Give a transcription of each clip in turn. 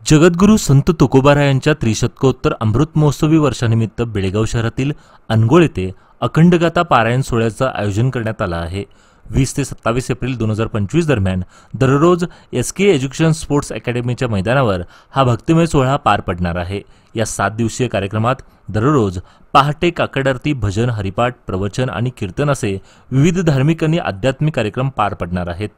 जगद्गुरू संत तुकोबारायांच्या त्रिशतकोत्तर अमृत महोत्सवी वर्षानिमित्त बेळगाव शहरातील अनगोळ येथे अखंड गाथा पारायण सोहळ्याचं आयोजन करण्यात आलं आहे। 20 ते 27 एप्रिल 2025 दरम्यान दररोज एसके एज्युकेशन स्पोर्ट्स अकॅडमीच्या मैदानावर हा भक्तिमय सोहळा पार पडणार आहे। या 7 दिवसीय कार्यक्रमात दररोज पहाटे काकड आरती, भजन, हरिपाठ, प्रवचन आणि कीर्तन असे विविध धार्मिक आणि आध्यात्मिक कार्यक्रम पार पडणार आहेत।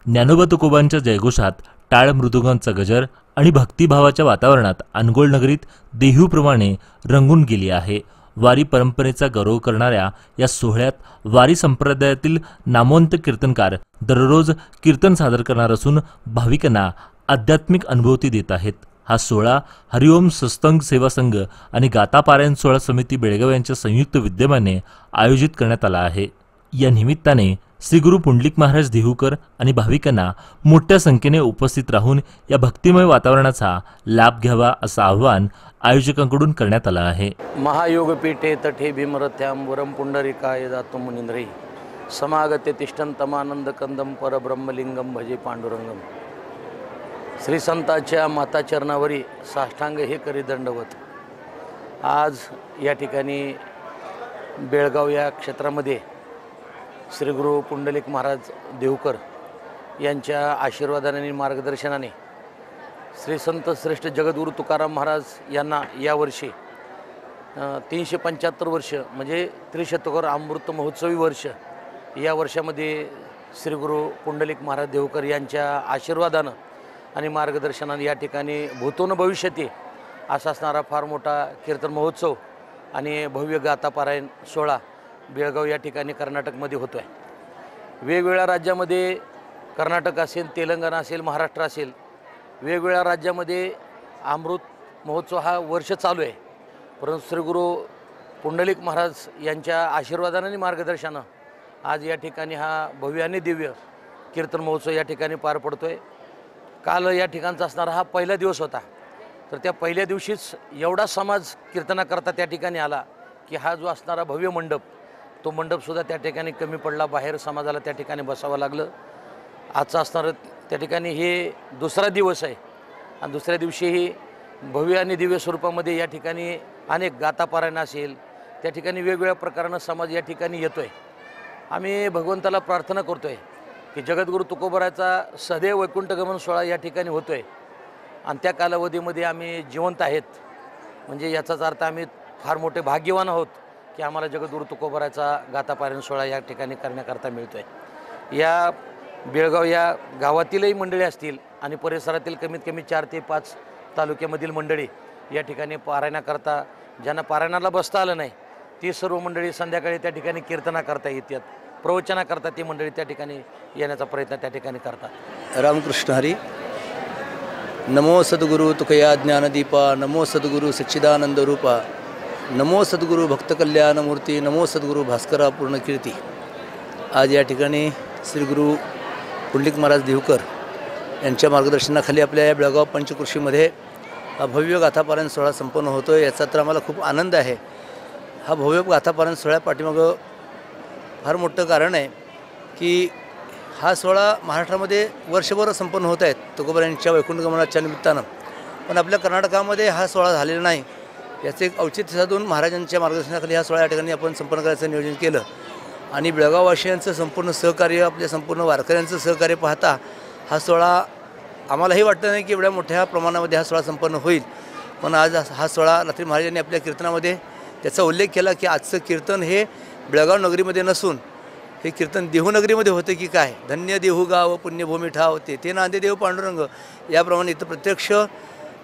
ज्ञानोबा तुकोबांच्या जयघोषात टाळ मृदुंगांचा गजर आणि भक्तिभावाच्या वातावरणात अनगोळ नगरीत देहूप्रमाणे रंगून गेली आहे। वारी परंपरेचा गौरव करणाऱ्या या सोहळ्यात वारी संप्रदायातील नामवंत कीर्तनकार दररोज कीर्तन सादर करणार असून भाविकांना आध्यात्मिक अनुभूती देत आहेत। हा सोहळा हरिओम सत्संग सेवा संघ आणि गाथा पारायण सोहळा समिती बेळगाव यांच्या संयुक्त विद्यमाने आयोजित करण्यात आला आहे। या निमित्ताने श्री गुरु पुंडलिक महाराज देहूकर आणि भाविकांना मोठ्या संख्येने उपस्थित राहून या भक्तिमय वातावरणाचा लाभ घ्यावा असं आवाहन आयोजकांकडून करण्यात आलं आहे। महायोगपीठे तठे भीमरथ्याम वरम पुंडरिकाय दातु मुनींद्रै समागते तिष्ठन्तमानंद कंदम परब्रह्मलिंगम भजे पांडुरंगम। श्री संतांच्या माता चरणावरी साष्टांग हे करी दंडवत। आज या ठिकाणी बेळगाव या क्षेत्रामध्ये श्री गुरु पुंडलिक महाराज देहूकर यांच्या आशीर्वादाने आणि मार्गदर्शनाने श्री संत श्रेष्ठ जगद्गुरू तुकाराम महाराज यांना यावर्षी 375 वर्ष म्हणजे त्रिशतकोत्तर अमृत महोत्सवी वर्ष या वर्षामध्ये श्री गुरु पुंडलिक महाराज देहूकर यांच्या आशीर्वादानं आणि मार्गदर्शनाने या ठिकाणी भूतोन भविष्यती असा असणारा फार मोठा कीर्तन महोत्सव आणि भव्य गाथा पारायण सोहळा बेळगाव या ठिकाणी कर्नाटकमध्ये होतो आहे। वेगवेगळ्या राज्यामध्ये कर्नाटक असेल, तेलंगणा असेल, महाराष्ट्र असेल, वेगवेगळ्या राज्यामध्ये अमृत महोत्सव हा वर्ष चालू आहे। परंतु श्री गुरु पुंडलिक महाराज यांच्या आशीर्वादाने आणि मार्गदर्शनानं आज या ठिकाणी हा भव्य आणि दिव्य कीर्तन महोत्सव या ठिकाणी पार पडतो आहे। काल या ठिकाणचा असणारा हा पहिला दिवस होता, तर त्या पहिल्या दिवशीच एवढा समाज कीर्तनाकरता त्या ठिकाणी आला की हा जो असणारा भव्य मंडप तो मंडपसुद्धा त्या ठिकाणी कमी पडला, बाहेर समाजाला त्या ठिकाणी बसावं लागलं। आजचा असणारं त्या ठिकाणी हे दुसरा दिवस आहे आणि दुसऱ्या दिवशीही भव्य आणि दिव्य स्वरूपामध्ये या ठिकाणी अनेक गाथा पारायण असेल, त्या ठिकाणी वेगवेगळ्या प्रकारानं समाज या ठिकाणी येतो आहे। आम्ही भगवंताला प्रार्थना करतो आहे की जगद्गुरू तुकोबाराचा सदैव वैकुंठगमन सोहळा या ठिकाणी होतो आहे आणि त्या कालावधीमध्ये आम्ही जिवंत आहेत, म्हणजे याचाच अर्थ आम्ही फार मोठे भाग्यवान आहोत की आम्हाला जगद्गुरू तुकोबाराचा गाथा पारायण सोहळा या ठिकाणी करण्याकरता मिळतो आहे। या बेळगाव या गावातीलही मंडळी असतील आणि परिसरातील कमीत कमी 4 ते 5 तालुक्यामधील मंडळी या ठिकाणी पारायणाकरता, ज्यांना पारायणाला बसता आलं नाही ती सर्व मंडळी संध्याकाळी त्या ठिकाणी कीर्तनाकरता येतात, प्रवचनाकरता ती मंडळी त्या ठिकाणी येण्याचा प्रयत्न त्या ठिकाणी करतात। रामकृष्ण हरी। नमो सद्गुरु तुकया ज्ञानदीपा, नमो सद्गुरु सच्चिदानंद रूपा, नमो सद्गुरु भक्त कल्याण मूर्ती, नमो सद्गुरु भास्करा पूर्ण कीर्ती। आज या ठिकाणी श्री गुरु पुंडलिक महाराज देहूकर यांच्या मार्गदर्शनाखाली आपल्या या बेळगाव पंचकृषीमध्ये हा भव्य गाथा पारायण सोहळा संपन्न होतो आहे, याचा तर आम्हाला खूप आनंद आहे। हा भव्य गाथा पारायण सोहळ्या पाठीमागं फार मोठं कारण आहे की हा सोहळा महाराष्ट्रामध्ये वर्षभर संपन्न होत आहेत तुकोबारायांच्या वैकुंठगमनाच्या निमित्तानं, पण आपल्या कर्नाटकामध्ये हा सोहळा झालेला नाही। याचे एक औचित्य साधून महाराजांच्या मार्गदर्शनाखाली हा सोहळा या ठिकाणी आपण संपन्न करायचं नियोजन केलं आणि बेळगाववासियांचं संपूर्ण सहकार्य, आपल्या संपूर्ण वारकऱ्यांचं सहकार्य पाहता हा सोहळा आम्हालाही वाटतं नाही की एवढ्या मोठ्या प्रमाणामध्ये हा सोहळा संपन्न होईल, पण आज हा सोहळा रात्री महाराजांनी आपल्या कीर्तनामध्ये त्याचा उल्लेख केला की आजचं कीर्तन हे बेळगाव नगरीमध्ये नसून हे कीर्तन देहू नगरीमध्ये होते की काय। धन्य देहू गाव पुण्यभूमी ठाव, तेथे नांदे देव पांडुरंग। याप्रमाणे इथं प्रत्यक्ष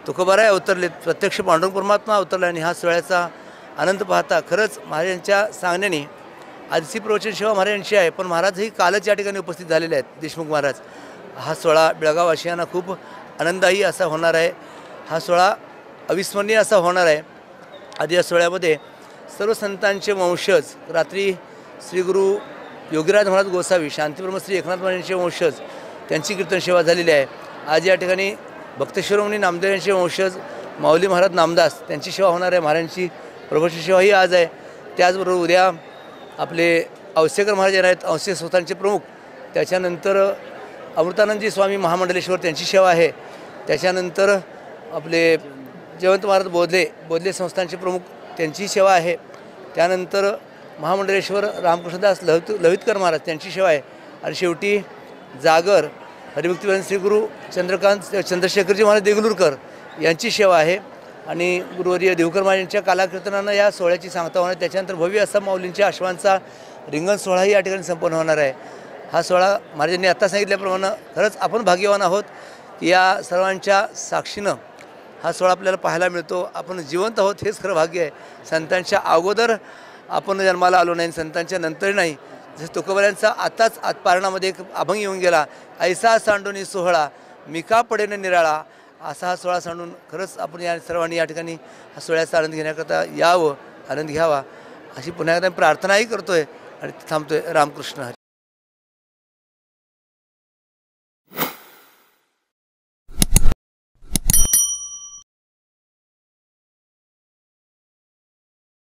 तुकोबाराय अवतरले, प्रत्यक्ष पांडुरंग परमात्मा अवतरला आणि हा सोहळ्याचा आनंद पाहता खरंच महाराजांच्या सांगण्याने आजची प्रवचन सेवा महाराजांची आहे, पण महाराजही कालच या ठिकाणी उपस्थित झालेले आहेत, देशमुख महाराज। हा सोहळा बेळगाववासियांना खूप आनंददायी असा होणार आहे, हा सोहळा अविस्मरणीय असा होणार आहे। आधी या सोहळ्यामध्ये सर्व संतांचे वंशज, रात्री श्री गुरु योगीराज महाराज गोसावी, शांतीब्रह्मश्री एकनाथ महाराजांचे वंशज त्यांची कीर्तन सेवा झालेली आहे। आज या ठिकाणी भक्तशिरोमणी नामदेव यांचे वंशज माऊली महाराज नामदास त्यांची सेवा होणार आहे, महाराजांची प्रभूची सेवाही आज आहे। त्याचबरोबर उद्या आपले औसेकर महाराज येणार आहेत, औसे संस्थानचे प्रमुख। त्याच्यानंतर अमृतानंदजी स्वामी महामंडलेश्वर त्यांची सेवा आहे। त्याच्यानंतर आपले जयवंत महाराज बोधले संस्थानचे प्रमुख त्यांची सेवा आहे. त्यानंतर महामंडलेश्वर रामकृष्णदास लवितकर महाराज त्यांची सेवा आहे. आणि शेवटी जागर हरिभक्तीवंत श्री गुरु चंद्रशेखरजी महाराज देगलूरकर यांची सेवा आहे. आणि गुरुवर्य देवकर महाराज यांच्या कालाकीर्तनानं या सोहळ्याची सांगता होणार. त्याच्यानंतर भव्य असा माऊलींच्या अश्वांचा रिंगण सोहळाही या ठिकाणी संपन्न होणार आहे. हा सोहळा महाराजांनी आत्ता सांगितल्याप्रमाणे खरंच आपण भाग्यवान आहोत की या सर्वांच्या साक्षीनं हा सोहळा आपल्याला पाहायला मिळतो. आपण जिवंत आहोत हेच खरं भाग्य आहे. संतांच्या अगोदर आपण जन्माला आलो नाही, संतांच्या नंतर नाही. जसं तुकोबारायांचा आताच पारणामध्ये एक अभंग येऊन गेला, ऐसा सांडोनी सोहळा मिका पडेन निराळा. असा हा सोहळा सांडून खरंच आपण या सर्वांनी या ठिकाणी हा सोहळ्याचा आनंद घेण्याकरता यावं, आनंद घ्यावा अशी पुन्हा एकदा प्रार्थनाही करतोय आणि थांबतोय. रामकृष्ण हरी.